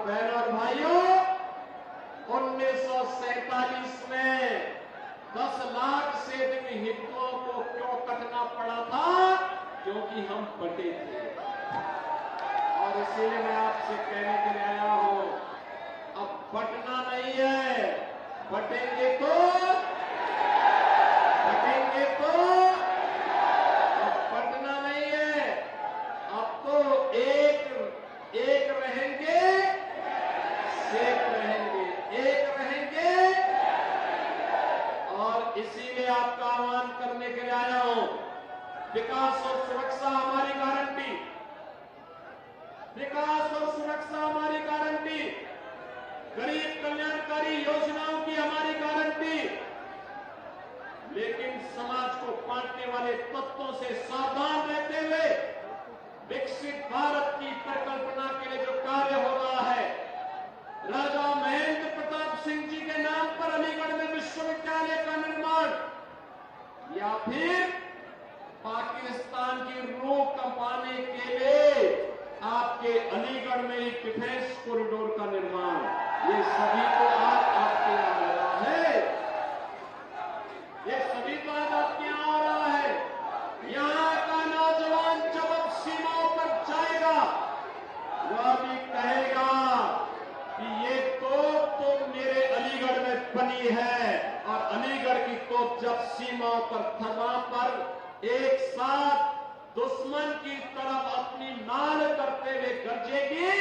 बहनों और भाइयों, 1947 में 10 लाख से अधिक हिंदुओं को क्यों कटना पड़ा था? क्योंकि हम बटे थे। और इसीलिए मैं आपसे कहने के लिए आया हूं, अब बटना नहीं है, बटेंगे तो अब बटना नहीं है, अब तो एक रहेंगे, सेफ रहेंगे, एक रहेंगे। और इसीलिए आपका आह्वान करने के लिए आया हूं, विकास और सुरक्षा हमारी गारंटी, विकास और सुरक्षा हमारी गारंटी, गरीब कल्याणकारी योजनाओं की हमारी गारंटी। लेकिन समाज को बांटने वाले तत्वों से सावधान रहते हुए विकसित भारत की परिकल्पना के लिए जो कार्य हो रहा है, राजा महेंद्र प्रताप सिंह जी के नाम पर अलीगढ़ में विश्वविद्यालय का निर्माण, या फिर पाकिस्तान की रूह कंपाने के लिए आपके अलीगढ़ में एक डिफेंस कॉरिडोर का निर्माण, ये सभी को आज आपके यहां हो रहा है, ये सभी को आज आपके यहां हो रहा है। यहां का नौजवान जब अब सीमाओं पर जाएगा, वह भी कहेगा कि ये तोप तो मेरे अलीगढ़ में बनी है, और अलीगढ़ की तोप जब सीमाओं पर थमा पर एक साथ दुश्मन की तरफ अपनी नाल करते हुए गरजेगी,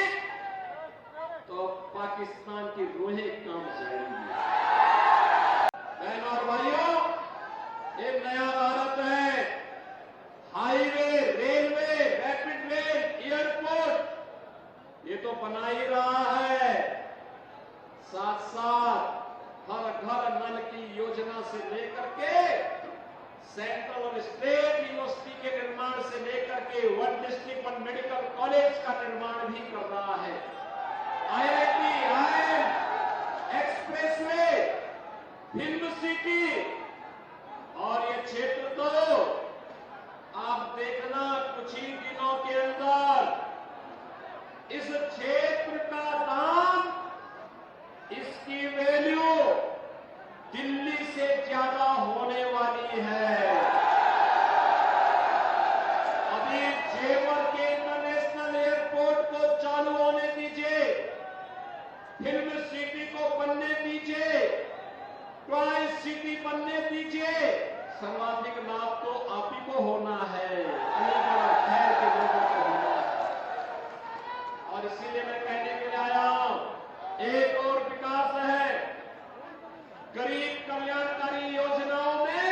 तो पाकिस्तान की रूहें कांप जाएंगी। बहनों और भाइयों, एक नया भारत है, highway, railway, rapid rail, airport, ये तो बना ही रहा है। साथ साथ हर घर नल की योजना से लेकर के सेंट्रल और स्टेट यूनिवर्सिटी के निर्माण से लेकर के 1 डिस्ट्रिक्ट 1 मेडिकल कॉलेज का निर्माण भी कर रहा है। IIT, IIM, expressway, film city, और ये क्षेत्र तो आप देखना कुछ ही दिनों के अंदर इस क्षेत्र का दाम, इसकी वैल्यू दिल्ली से ज्यादा होने वाली है। अभी जेवर के इंटरनेशनल एयरपोर्ट को चालू होने दीजिए, फिल्म सिटी को बनने दीजिए, टॉय सिटी बनने दीजिए, सर्वाधिक लाभ तो आप ही को होना है, अलीगढ़ और खैर के लोगों को होना है। और इसीलिए मैं कहने के लिए आया हूं, एक और विकास है, गरीब कल्याणकारी योजनाओं में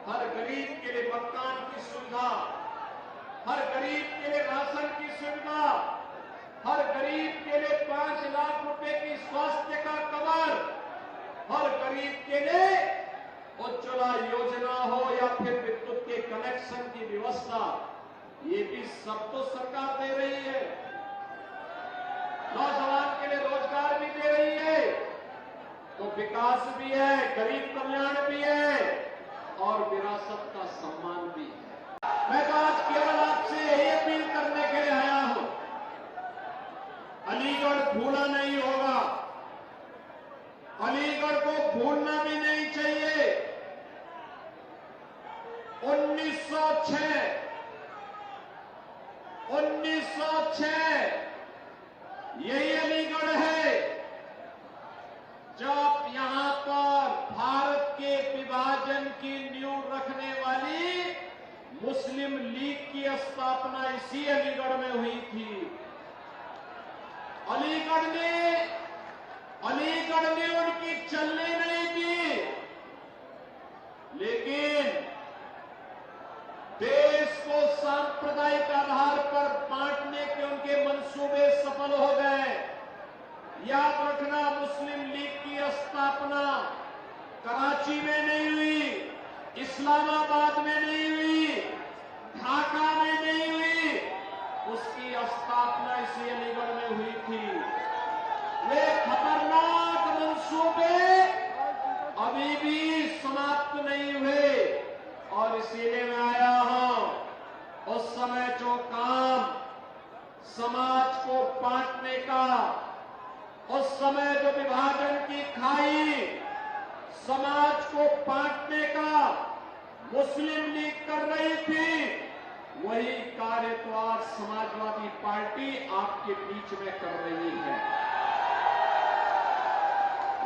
हर गरीब के लिए मकान की सुविधा, हर गरीब के लिए राशन की सुविधा, हर गरीब के लिए 5 लाख रुपए की स्वास्थ्य का कवर, हर गरीब के लिए उज्ज्वला योजना हो या फिर विद्युत के कनेक्शन की व्यवस्था, ये भी सब तो सरकार दे रही है। नौजवान के लिए रोजगार भी दे रही है, तो विकास भी है, गरीब कल्याण भी है, और विरासत का सम्मान भी है। मैं तो आज केवल आपसे यही अपील करने के लिए आया हूं, अलीगढ़ भूला नहीं होगा, अलीगढ़ को भूलना भी नहीं चाहिए। 1906 यही अलीगढ़ है जब यहां पर भारत के विभाजन की नींव रखने वाली मुस्लिम लीग की स्थापना इसी अलीगढ़ में हुई थी। अलीगढ़ ने उनकी चलनी नहीं की, लेकिन देश को सांप्रदायिक आधार पर बांटने के उनके मंसूबे सफल हो गए। याद रखना, मुस्लिम लीग की स्थापना कराची में नहीं हुई, इस्लामाबाद में नहीं हुई, ढाका में नहीं हुई, उसकी स्थापना इसी अलीगढ़ में हुई थी। वे खतरनाक मंसूबे अभी भी समाप्त नहीं हुए, और इसीलिए मैं आया हूं। उस समय जो काम समाज को बांटने का, उस समय जो विभाजन की खाई समाज को बांटने का मुस्लिम लीग कर रही थी, वही कार्य तो आज समाजवादी पार्टी आपके बीच में कर रही है,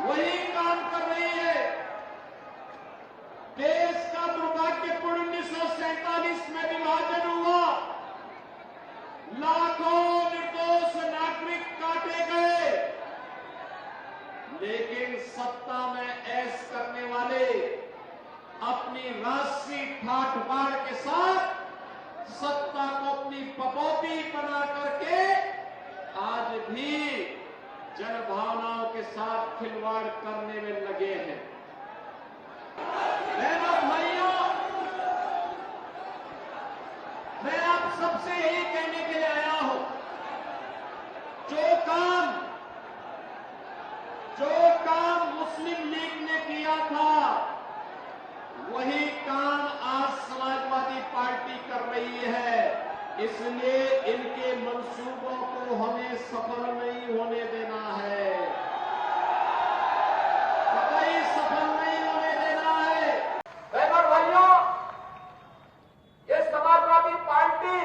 वही काम कर रही है। देश का दुर्भाग्यपूर्ण 1947 में विभाजन हुआ, लाखों निर्दोष नागरिक काटे गए, लेकिन सत्ता में ऐश करने वाले अपनी राष्ट्रीय ठाठ बाढ़ के साथ सत्ता को अपनी पपौती बना करके आज भी जन भावनाओं के साथ खिलवाड़ करने में लगे हैं। बहनों भाइयों, मैं आप सबसे यही कहने के लिए आया हूं, जो काम मुस्लिम लीग ने किया था, वही काम आज समाजवादी पार्टी कर रही है। इसलिए इनके मंसूबों को हमें सफल नहीं होने देना है, कतई सफल नहीं होने देना है। बहनों भाइयों, ये समाजवादी पार्टी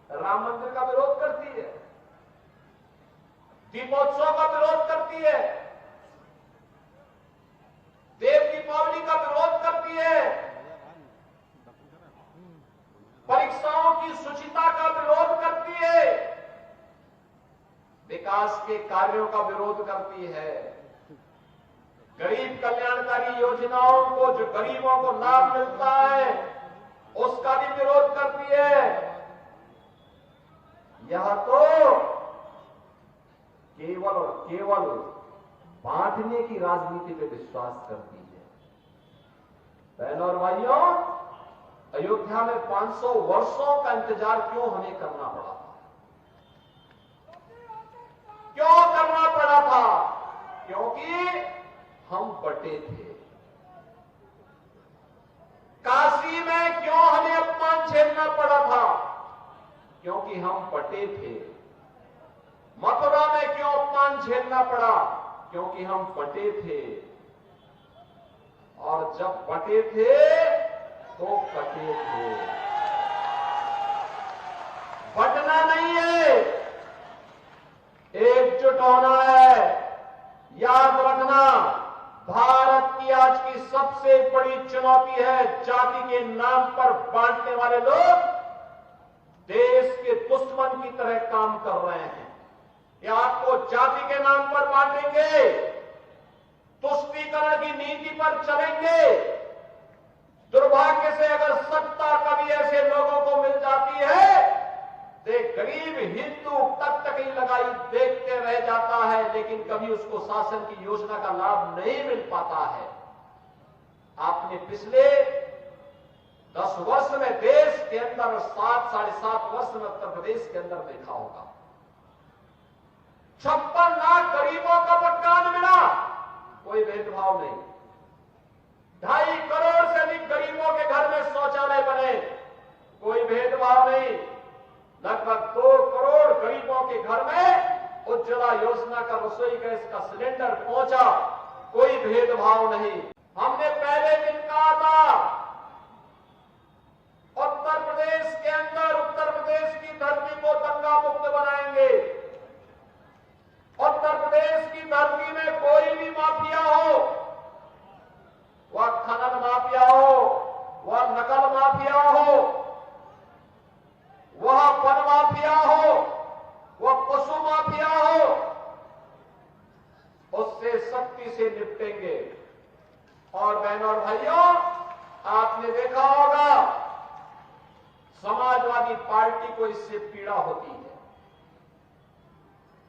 राम मंदिर का विरोध करती है, दीपोत्सव का विरोध करती है, देव दीपावली का विरोध करती है, परीक्षाओं की शुचिता का विरोध करती है, विकास के कार्यों का विरोध करती है, गरीब कल्याणकारी योजनाओं को, जो गरीबों को लाभ मिलता है, उसका भी विरोध करती है। यह तो केवल और केवल बांटने की राजनीति पे विश्वास करती है। बहनों और भाइयों, अयोध्या में 500 वर्षों का इंतजार क्यों हमें करना पड़ा था? क्यों करना पड़ा था? क्योंकि हम बटे थे। काशी में क्यों हमें अपमान झेलना पड़ा था? क्योंकि हम बटे थे। मथुरा में क्यों अपमान झेलना पड़ा? क्योंकि हम बटे थे। और जब बटे थे तो कटे थे। बटना नहीं है, एकजुट होना है। याद रखना, भारत की आज की सबसे बड़ी चुनौती है जाति के नाम पर बांटने वाले लोग देश के दुश्मन की तरह काम कर रहे हैं। ये आपको जाति के नाम पर बांटेंगे, तुष्टीकरण की नीति पर चलेंगे। दुर्भाग्य से अगर सत्ता कभी ऐसे लोगों को मिल जाती है तो गरीब हिंदू तक ही लगाई देखते रह जाता है, लेकिन कभी उसको शासन की योजना का लाभ नहीं मिल पाता है। आपने पिछले 10 वर्ष में देश के अंदर 7 साढ़े 7 वर्ष में उत्तर प्रदेश के अंदर देखा होगा, 56 लाख गरीबों का मकान मिला, कोई भेदभाव नहीं। 2.5 करोड़ से अधिक गरीबों के घर में शौचालय बने, कोई भेदभाव नहीं। लगभग 2 करोड़ गरीबों के घर में उज्ज्वला योजना का रसोई गैस का सिलेंडर पहुंचा, कोई भेदभाव नहीं। हमने पहले दिन कहा था, उत्तर प्रदेश के अंदर उत्तर प्रदेश की धरती को दंगा मुक्त बनाएंगे। उत्तर प्रदेश की धरती में कोई भी माफिया हो, वह खनन माफिया हो, वह नकल माफिया हो, वह वन माफिया हो, वह पशु माफिया हो, उससे सख्ती से निपटेंगे। और बहनों और भाइयों, आपने देखा होगा समाजवादी पार्टी को इससे पीड़ा होती है।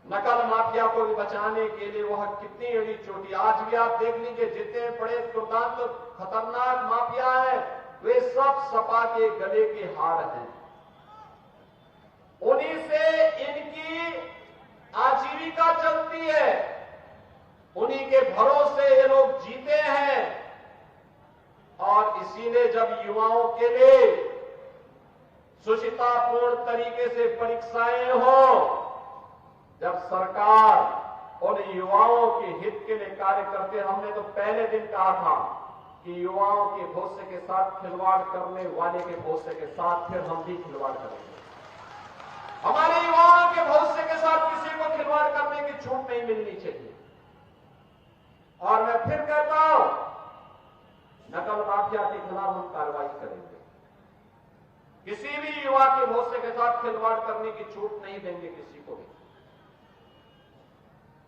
नकल माफिया को भी बचाने के लिए वह कितनी बड़ी चोटी, आज भी आप देख लीजिए जितने बड़े दुर्दांत खतरनाक माफिया हैं, वे सब सपा के गले के हार हैं। उन्हीं से इनकी आजीविका चलती है, उन्हीं के भरोसे ये लोग जीते हैं। और इसीलिए जब युवाओं के लिए सुचितापूर्ण तरीके से परीक्षाएं हो। जब सरकार उन युवाओं के हित के लिए कार्य करते, हमने तो पहले दिन कहा था कि युवाओं के भविष्य के साथ खिलवाड़ करने वाले के भविष्य के साथ फिर हम भी खिलवाड़ करेंगे। हमारे युवाओं के भविष्य के साथ किसी को खिलवाड़ करने की छूट नहीं मिलनी चाहिए। और मैं फिर कहता हूं, नकल माफिया के खिलाफ हम कार्रवाई करेंगे। किसी भी युवा के भविष्य के साथ खिलवाड़ करने की छूट नहीं देंगे किसी को भी।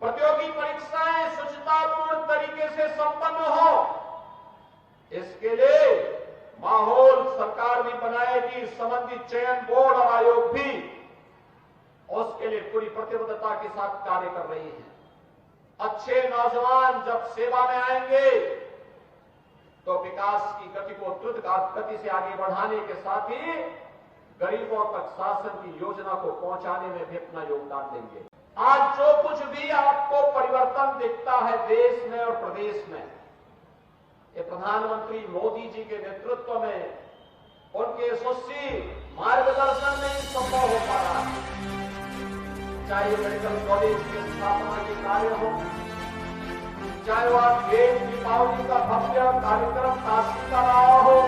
प्रतियोगी परीक्षाएं सुचितापूर्ण तरीके से संपन्न हो, इसके लिए माहौल सरकार भी बनाएगी, संबंधित चयन बोर्ड और आयोग भी उसके लिए पूरी प्रतिबद्धता के साथ कार्य कर रही है। अच्छे नौजवान जब सेवा में आएंगे तो विकास की गति को द्रुत गति से आगे बढ़ाने के साथ ही गरीबों तक शासन की योजना को पहुंचाने में भी अपना योगदान देंगे। आज जो कुछ भी आपको परिवर्तन दिखता है देश में और प्रदेश में, ये प्रधानमंत्री मोदी जी के नेतृत्व में, उनके सुशील मार्गदर्शन में संभव हो पा रहा है। चाहे मेडिकल कॉलेज की स्थापना के कार्य हो, चाहे वह देव दीपावली का भव्य कार्यक्रम काशी का रहा हो,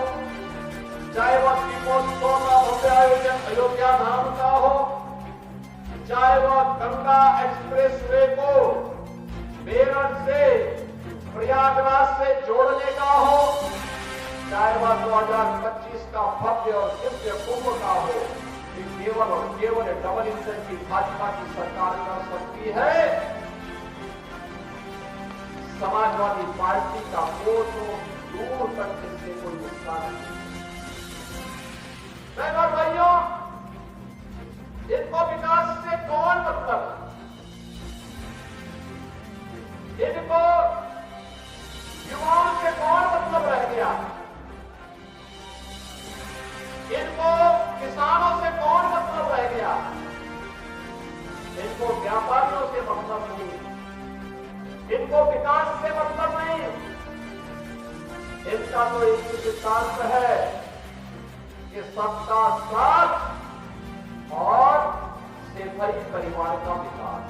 चाहे वह दीपोत्सव का भव्य आयोजन अयोध्या धाम का हो, चाहे वह गंगा एक्सप्रेस वे को मेरठ से प्रयागराज से जोड़ने का हो, चाहे वह 2025 का भव्य और दिव्य कुंभ का हो, केवल और केवल डबल इंजन की भाजपा की सरकार कर सकती है। समाजवादी पार्टी का कोसों दूर तक इससे कोई नुकसान नहीं। बहनों भाइयों, इनको विकास से कौन मतलब, इनको युवाओं से कौन मतलब रह गया, इनको किसानों से कौन मतलब रह गया, इनको व्यापारियों से मतलब नहीं, इनको विकास से मतलब नहीं। इनका तो एक सिद्धांत है कि सबका साथ और सिर्फ परिवार का विकास।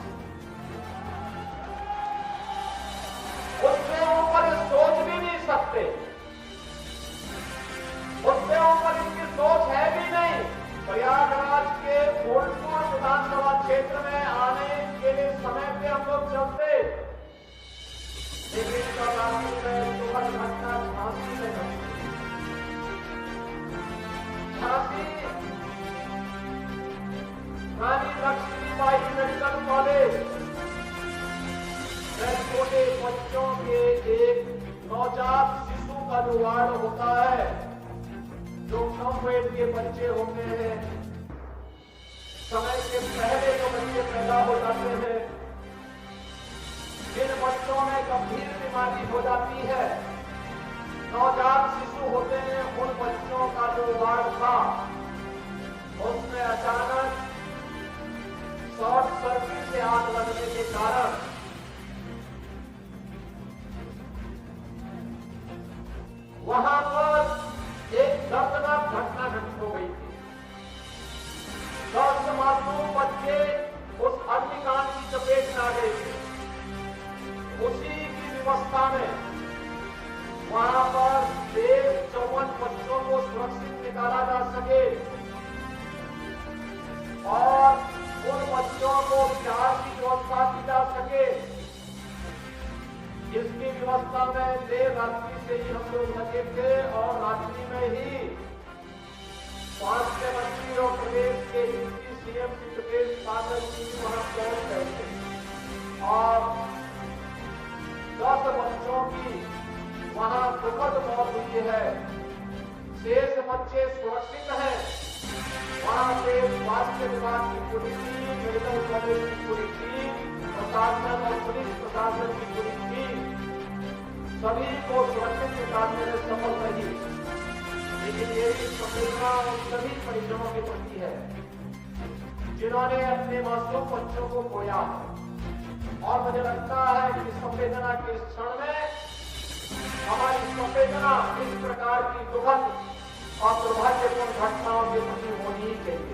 उससे ऊपर सोच भी नहीं सकते, उससे ऊपर इनकी सोच है भी नहीं। प्रयागराज के फूलपुर विधानसभा क्षेत्र में आने के लिए समय पे हम लोग चलते, लेकिन कल रात्रि में सुबह घटना झांसी में घटी। झांसी रानी लक्ष्मीबाई मेडिकल कॉलेज में छोटे बच्चों के एक नवजात शिशु का जो वार्ड होता है, जो कम वेट के बच्चे होते हैं, समय के पहले जो बच्चे पैदा हो जाते हैं, जिन बच्चों में गंभीर बीमारी हो जाती है, नवजात शिशु होते हैं, उन बच्चों का जो वार्ड था उसमें अचानक शॉर्ट सर्किट से आग लगने के कारण वहां पर एक दर्दनाक घटना घटित हो गई थी। 10 मासूम बच्चे उस अग्निकांड की चपेट में आ गए थे। उसी की व्यवस्था में वहां पर 54 बच्चों को सुरक्षित निकाला जा सके और उन बच्चों को उपचार की व्यवस्था की जा सके, इसकी व्यवस्था में देर रात्रि से ही हम लोग लगे थे और रात्रि में ही स्वास्थ्य मंत्री और प्रदेश के डिप्टी सीएम सुरेश बादल जी वहां पहुंच गए थे और 10 बच्चों की वहां दुखद मौत हुई है। शेष बच्चे सुरक्षित हैं। वहां पे स्वास्थ्य विभाग की पूरी टीम, मेडिकल कॉलेज की पूरी टीम, प्रशासन और पुलिस प्रशासन की पूरी टीम सभी को सुरक्षित निकालने में सफल रही। लेकिन मेरी संवेदना उन सभी परिजनों के प्रति है जिन्होंने अपने मासूम बच्चों को खोया और मुझे लगता है कि संवेदना के इस क्षण में हमारी संवेदना इस प्रकार की दुखद और दुर्भाग्यपूर्ण घटनाओं के प्रति होनी ही चाहिए।